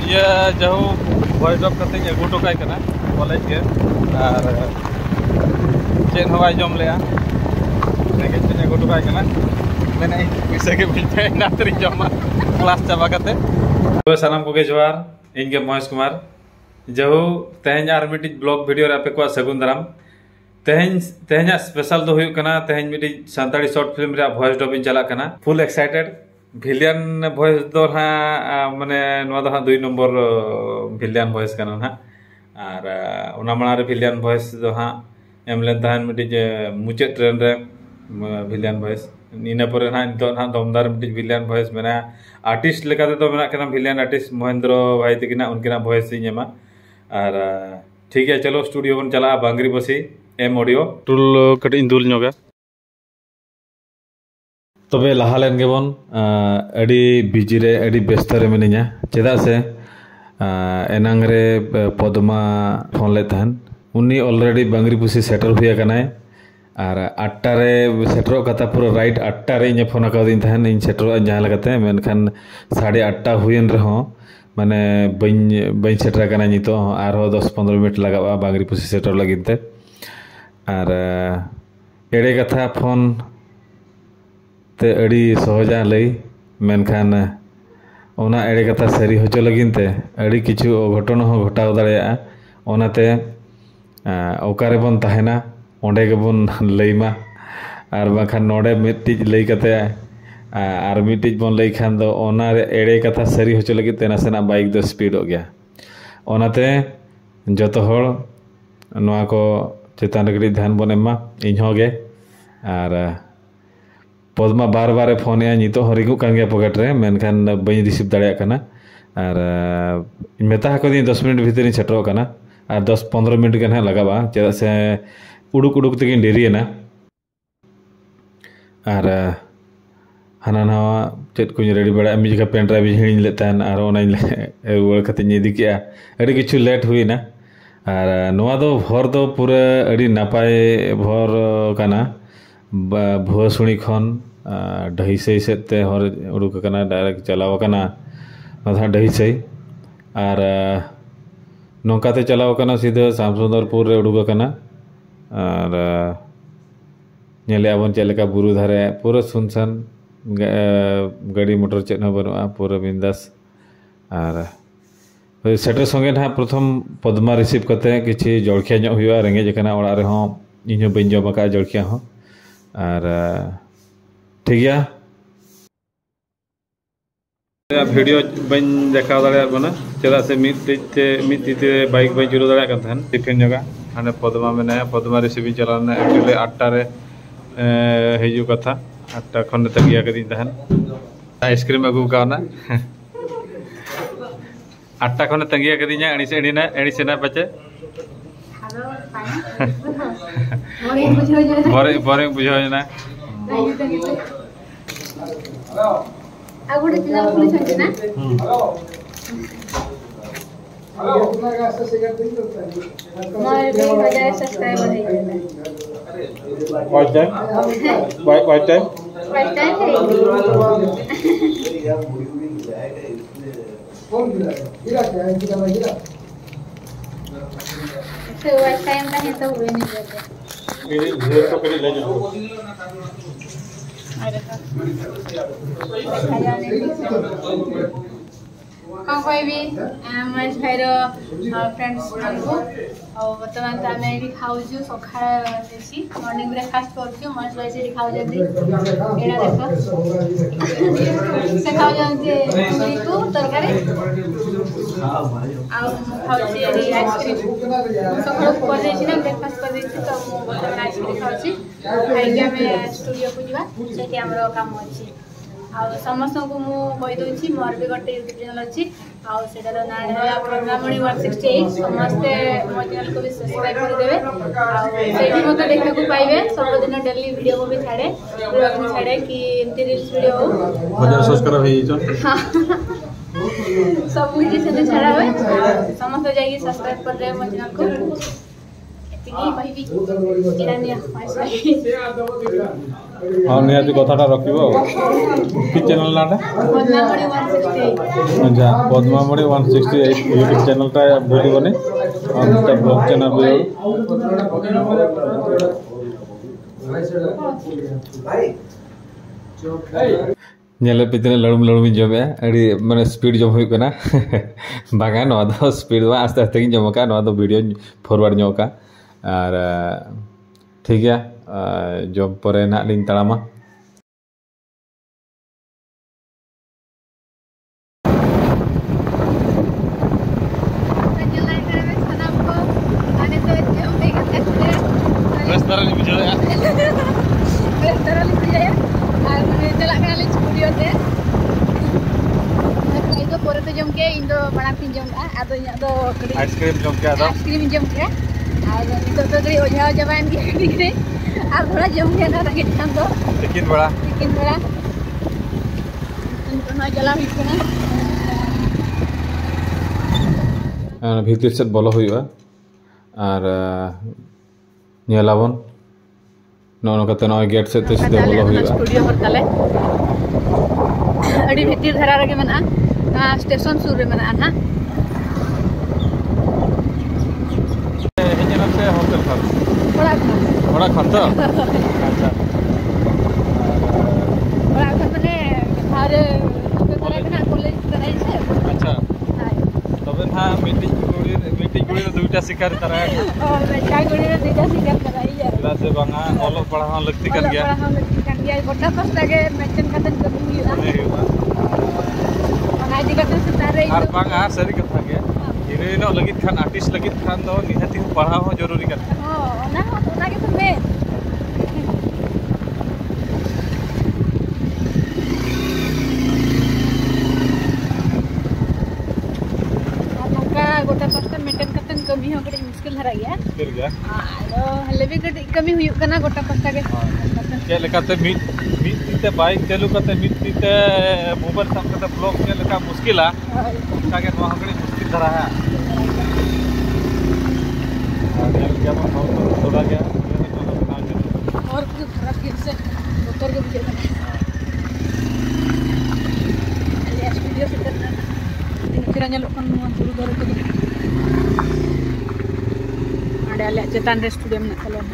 ये जहू voice drop करते अगू टोकाय कना कॉलेज के और चेन हवाई जम ले रेगे चेन अगू टोकाय कना मैंने पैसा के बिलते नातरी जमा क्लास चाबा करते तो सानाम को के जोहार इनके महेश कुमार जहू तेहन आर मिटी ब्लॉग वीडियो रे आपे को सगुन दाराम तेहन स्पेशल दो हुई कना तेहन मिटी सानताड़ी शॉर्ट फिल्म रे वॉइस डब इन चला कना फुल एक्साइटेड भिलियन वॉइस दो हा माने नवा दो हा 2 नंबर भिलियन वॉइस कना हा और ओना माना रे भिलियन वॉइस दो हा एमलेन तहन मिटी जे मुचे ट्रेन रे भिलियन वॉइस इना पर हा तो हा दमदार मिटी भिलियन वॉइस मेना आर्टिस्ट लेकाते तो मेना कना भिलियन आर्टिस्ट महेंद्र भाई तकिना उनकिना वॉइस इनेमा और ठीक है चलो स्टूडियो बन चला बांगरी बसी एम ऑडियो टूल कटी दुल नोगा तबे लहालेन गेबन अडी बिजी रे अडी व्यस्त रे मिनिया चेदा से एनांग रे पद्मा फोन ले तहन उनी ऑलरेडी बांगरी पुसी सेटल हुई कनाय और 8टा रे सेटरो कथा पूरा राइट 8टा रे इन फोन का दिन तहन इन सेटरो जहां लगाते मेनखान 8:30 हुईन रहो माने बइन सेटर कना नितो आरो 10-15 मिनट लगावा बांगरी पुसी सेटर लगिनते और एड़े कथा फोन ते अड़ी सहजा लई मेनखान ओना एड़े कथा सारी होचो लगिनते अड़ी किछु घटन हो घटाव दाड़ेया ओनाते ओकारे बन तहना ओंडे के बन लईमा और बाखान नोडे मिट्टी लई कते और मिट्टी बन लई खान दो ओना एड़े कथा सारी होचो लगिते नासेना बाइक दो स्पीड हो गया ओनाते जतो हर नोआ को चेतान रे ध्यान बन एमा इन होगे और पद्मा बार बार फोन या नितो हरिगु कान गया पॉकेट रे मेनखान बई रिसीव दाड़िया कना और मेता को दिन 10 मिनट भीतर सेटरो कना और 10-15 मिनट गन लगावा चेदा से उड़ुक उड़ुक तकिन डेरी ना और हाना नवा चेत को रेडी बड़ा मी जगह पेन ड्राइव हिणी लेतान और ओना रुवाड़ कते इदी के अड़ी किछु लेट हुई ना और नवा दो भर दो पूरा अड़ी नापाय भर कना भुआसुणी खन ढहीसई सेते हर उड़ुक कना डायरेक्ट चलाव कना नथा ढहीसई और नौकाते चलाव कना सीधा शामसुंदरपुर रे उड़ुक कना और नेले आबन चलेका बुरु धारे पूरा सुनसान गाड़ी मोटर चेत न बनुआ पूरा बिंदास और सेटर संगे ना प्रथम पद्मा रिसीव करते किसी जलखिया ᱧᱚᱜ हुआ रेंगे कना ओड़ा रे हों इन बइन जम का जलखिया हों और ठीक गया वीडियो बन देखा दाड़ा बना चेदा से मिट्टी बाइक बन चुरू दाड़ा तहन टिफिन जगह हाँ पद्मा मेना पद्मा रिसीव चलाना एक्चुअली 8टा रे हजू कथा 8टा खन तंगिया कदी तहन आइसक्रीम अगू काना 8टा खन तंगिया कदीना एणीसेना पाचे बोरिंग बुझावना कौन कहबी महेश भाई फ्रेंड्स मानू और बर्तमान तो आम ये खाऊ सका मॉर्निंग ब्रेकफास्ट कर महेश भाई से खाऊ से खाऊ तरकारी आइसक्रीम सका ब्रेकफास्ट कर तो मुझे आइसक्रीम खाऊँ खाई आम स्टूडियो को जावा से कम अच्छी समस्त को मुझे मोर भी गोटे यूट्यूब चैनल अच्छी आटार ना है प्रज्ञामणि 168 समस्ते मो चैनल को भी सब्सक्राइब करदे मत देखा पाइबे सबुदिन डेली वीडियो को भी छाड़े छाड़े कि एमती रील्स वीडियो सब कुछ छाड़ा हुए समस्त जाइए सब्सक्राइब कर दे मो चैनल को তিনি কহিবি এরা নিয়ে পয়সা हाँ निहाती कथाटा रखिब कि चैनल नाटा पद्मामणि 168 अच्छा पद्मामणि 168 यूट्यूब चैनलटा भेटिबनी और ब्लॉग चैनल भी नेले पितने लड़ुम जमे अड़ी माने स्पीड जम हुई कना बागा नवा दो स्पीड वा आस्ते आस्ते जम का नवा दो वीडियो फॉरवर्ड नो का और ठीक है जॉब पर ना लिंक तड़ामा आइसक्रीम जम के आइसक्रीम जम के और तो गड़ी ओझा जबान के दिखे और थोड़ा जम के ना रंगे हम तो टिकट बड़ा तो ना जला हुई ना भीतर से बोलो हुआ और नेलाबन नो कते नो गेट से तो सीधे बोलो हुआ स्टूडियो पर तले अड़ी भीतर धरा रगे मना स्टेशन सुर रे मना ना होटल बड़ा खन तो अच्छा बड़ा खन माने अरे कॉलेज कराई से अच्छा तबे था मीटिंग गुड़ी दुईटा शिकार करा और चाय गुड़ी रे दुईटा शिकार कराई है क्लास से बांगा ऑल पढ़ा लगती कर गया गोटा फर्स्ट आगे मेंशन करते कभी हुआ आज करते सुतारे और बांगा सरी कथा के हीरोइन लगित खान आर्टिस्ट लगित खान दो निहाती पढ़ा हो जरूरी करता ना के तो मैं गोटा पास्ता मेंटेन करते कमी हो कड़ी मुश्किल धरा गया हां हले भी कमी हुई कना गोटा पास्ता के के लेकाते मीते बाइक चालू करते मीते मोबाइल साम करते ब्लॉग के लेका मुश्किल है का के वहां कड़ी मुश्किल धरा है क्या थोड़ा क्या और कुछ खराब किन से ऊपर के मुझे alias video kita kiranya lokan dulu baru ke ada alias cetan re studio nak kalian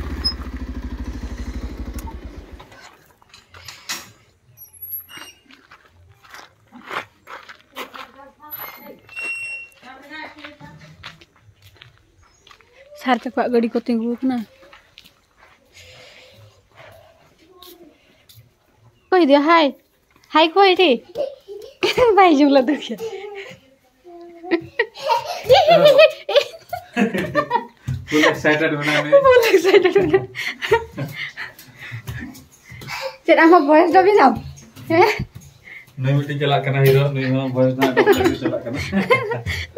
sar cakap gadi ko tinggu kena koi dia hai koi thi भाई जुमला तो क्या फुल एक्साइटेड होना चला हम वॉइस दो भी जाओ हैं नई मीटिंग चला करना हीरो नई हम वॉइस ना चला करना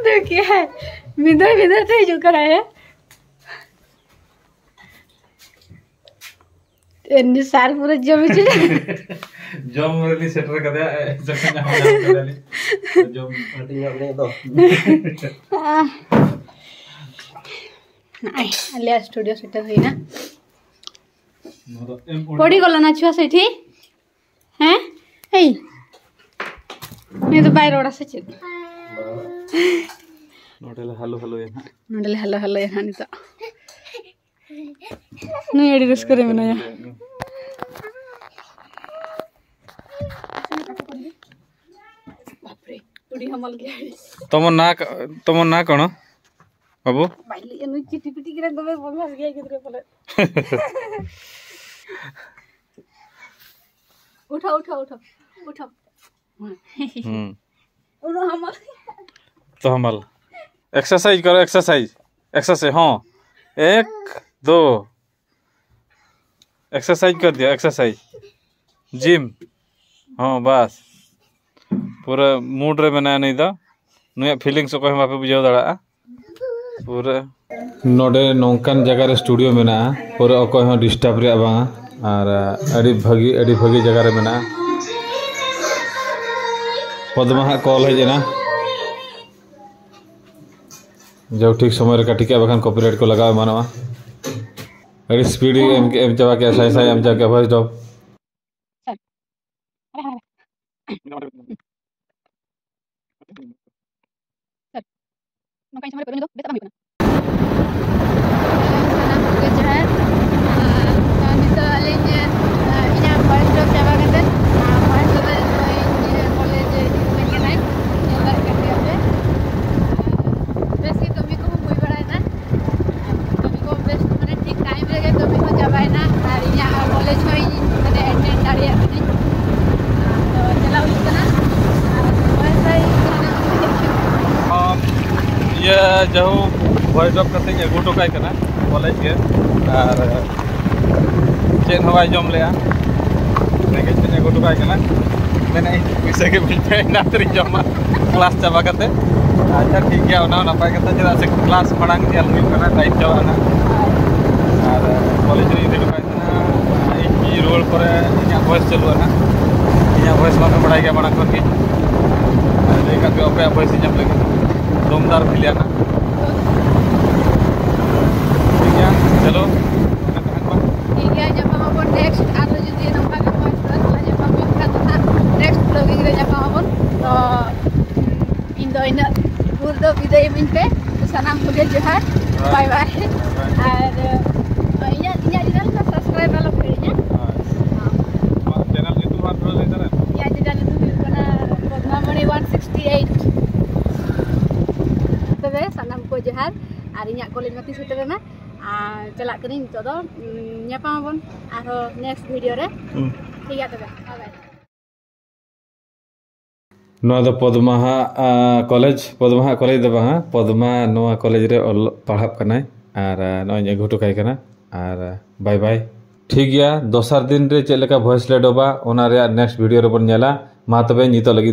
तो क्या है विदर से जो कराया एनी साल पूरा जम जम रेली सेटर कदे जखन हम करेली जम मीटिंग अपने तो नाइ अलिया स्टूडियो सेटअप है ना पड़ी गला ना छुआ सेठी हैं ए मैं तो बाहर ओड़ा से चल नोटेले हेलो ये नोटेले हेलो ये हानि तो नहीं एडी रिस्क करे में ना हमल गया तुम ना कौन बाबू बाइली एनु चिटी पिटी गिरा गवे बोल गया किधर बोले उठो उनो हमल तो हमल एक्सरसाइज करो एक्सरसाइज हाँ 1 2 एक्सरसाइज कर दिया एक्सरसाइज जिम हाँ बस पूरा मूड रे मना नहीं दा नुया फीलिंग्स को हम पे बुझाव दड़ा पूरा नोडे नौकान जगह रे स्टूडियो मेना पूरा अकोय हो डिस्टर्ब रे बा और अड़ी भागी जगह रे मेना पद्मा कॉल है जना जब ठीक समय रे काटी के बखान कॉपीराइट को लगावे मानवा अरे स्पीड एम चाबा के साई साई एम चाबा के वॉइस डॉप ये जो वॉइस ऑफ करते हैं अगू टोकाय कना कॉलेज के और चेन हवाई जम लिया नेगे चेन अगू टोकाय कना मैंने पैसे के बिल ना तरी जमा क्लास चाबा करते अच्छा ठीक है ना नपाय करते चेदा से क्लास मांग दिया हुई कना टाइम चाबाना और कॉलेज रे इदि टोकाय कना ई रोल करे इया वॉइस चलुआ ना इया वॉइस मा बड़ाई गया मांग कर के लेका पे ओपे वॉइस जम लगे दमदार मिलिया ना ठीक है चलो ठीक है जब हम अपन नेक्स्ट आरो जदि नंका के पॉइंट रहा जब हम इनका तो नेक्स्ट ब्लॉगिंग रे जब हम अपन इन दो इन पूर दो विदाई मिनटे सनाम को जोहार बाय बाय और इया चैनल का सब्सक्राइब वाला करिया हां चैनल यूट्यूब पर ले दरे या चैनल यूट्यूब कना पद्मामणि 168 तबे सनाम को जोहार और इया कॉलेज मती सेटरना चला करी तो दो ᱧᱟᱯᱟᱢᱟᱵᱚᱱ आरो नेक्स्ट वीडियो रे ठीक है तबे बाय नोआ दो पद्मा कॉलेज दो बा पद्मा नोआ कॉलेज रे पढ़ाब कनाय और नोय अगु टोकाय कना और बाय बाय ठीक गया दोसर दिन रे चेलेका वॉइस लेडोबा ओना रे नेक्स्ट वीडियो रे बन नेला मा तबे नितो लगी